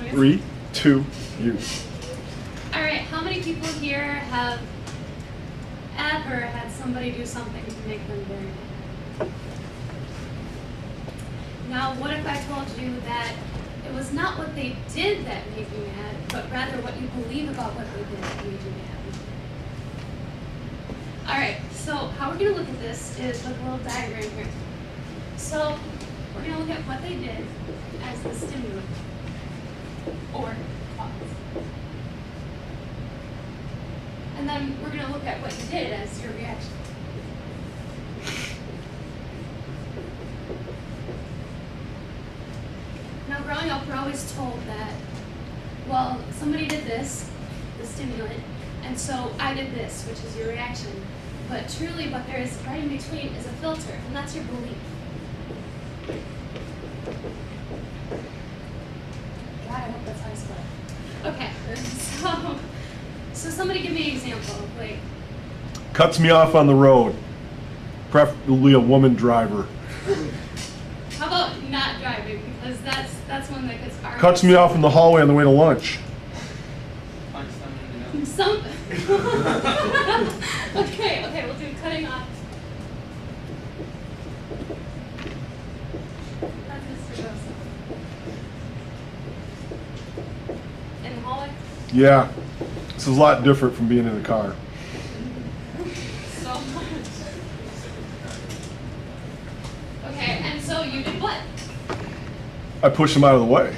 3, 2, you. All right, how many people here have ever had somebody do something to make them very mad? Now, what if I told you that it was not what they did that made you mad, but rather what you believe about what they did that made you mad? All right, so how we're going to look at this is with a little diagram here. So we're going to look at what they did as the stimulant or cause. And then we're going to look at what you did as your reaction. Now, growing up, we're always told that, well, somebody did this, the stimulant, and so I did this, which is your reaction. But truly, what there is right in between is a filter, and that's your belief. God, I hope that's how I spell it. Okay, so somebody give me an example. Like, Cuts me off on the road. Preferably a woman driver. how about not driving? Because that's one that gets hard. Cuts me off in the hallway on the way to lunch. Some. Okay, we'll do cutting off. That's Mr. Joseph. In the hallway? Yeah. This is a lot different from being in a car. So much. Okay, and so you did what? I push them out of the way,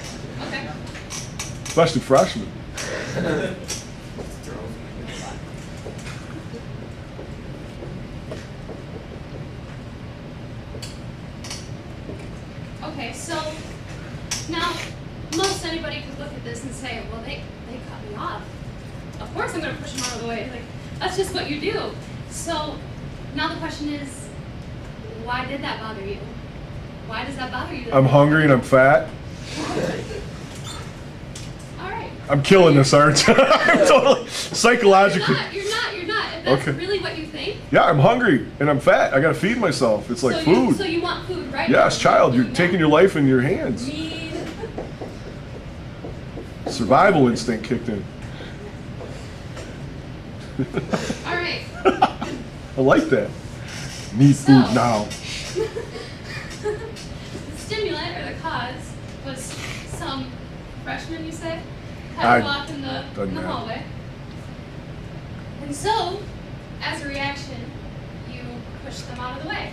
Okay. especially freshmen. Okay, so now most anybody could look at this and say, well, they cut me off. Of course I'm going to push them out of the way. Like, that's just what you do. So now the question is, why did that bother you? Why does that bother you? I'm hungry and I'm fat. All right. I'm killing this, aren't I? I'm totally psychologically. You're not. If that's Okay. really what you think. Yeah, I'm hungry and I'm fat. I gotta feed myself. It's like food. So you want food, right? Yes, child, you're taking your life in your hands. Need. Survival instinct kicked in. All right. I like that. Need So- food now. The stimulant or the cause was some freshman, you say, cut I- you off in the doesn't matter. hallway. And so, as a reaction, you pushed them out of the way.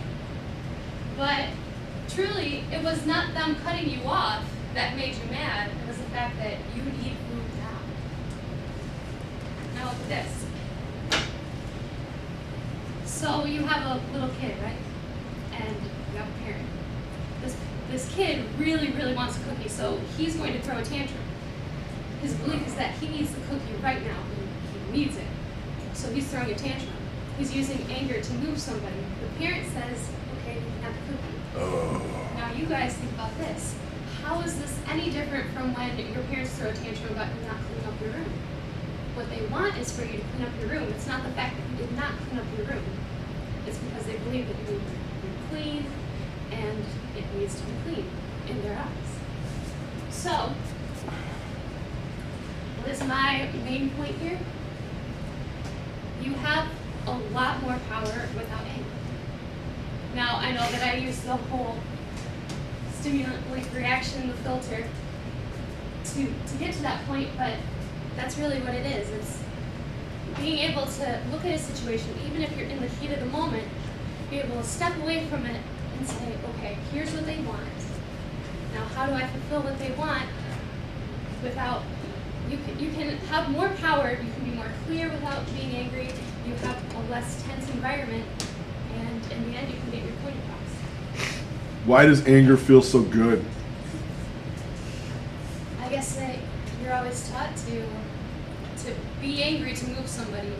But truly, it was not them cutting you off that made you mad. It was the fact that you need food now. Now look at this. So you have a little kid, right? And you have a parent. This kid really, really wants a cookie, so he's going to throw a tantrum. His belief is that he needs the cookie right now, and he needs it. So he's throwing a tantrum. He's using anger to move somebody. The parent says, okay, you can have the cookie. Now you guys think about this. How is this any different from when your parents throw a tantrum about you not cleaning up your room? What they want is for you to clean up your room. It's not the fact that you did not clean up your room. It's because they believe that you need to be clean, and it needs to be clean in their eyes. So, what is my main point here? You have a lot more power without anger. Now, I know that I used the whole stimulant-like reaction, the filter, to get to that point, but that's really what it is. It's being able to look at a situation, even if you're in the heat of the moment, be able to step away from it and say, okay, here's what they want. Now, how do I fulfill what they want without, you can have more power, you can be more clear without being angry, you have a less tense environment, and in the end, you can get your point across. Why does anger feel so good? I guess that you're always taught to be angry to move somebody.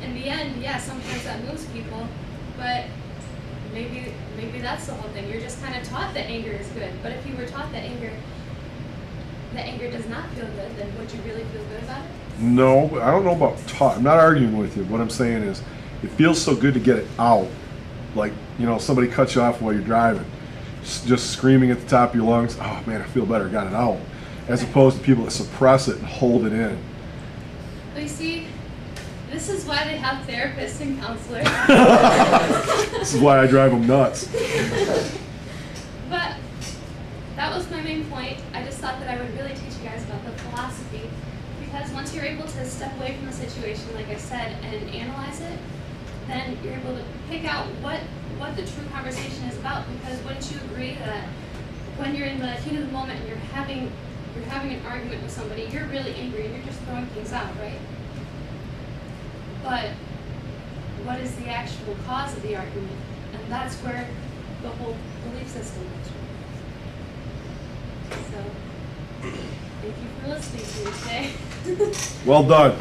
In the end, yeah, sometimes that moves people, but maybe that's the whole thing. You're just kind of taught that anger is good. But if you were taught that anger does not feel good, then would you really feel good about it? No, I don't know about taught. I'm not arguing with you. What I'm saying is, it feels so good to get it out. Like, somebody cuts you off while you're driving, just screaming at the top of your lungs. Oh man, I feel better. Got it out. as opposed to people that suppress it and hold it in. But you see, this is why they have therapists and counselors. This is why I drive them nuts. But that was my main point. I just thought that I would really teach you guys about the philosophy, because once you're able to step away from the situation, like I said, and analyze it, then you're able to pick out what the true conversation is about. Because wouldn't you agree that when you're in the heat of the moment and you're having an argument with somebody, you're really angry and you're just throwing things out, right? But what is the actual cause of the argument? And that's where the whole belief system comes from. So, thank you for listening to me today. Well done.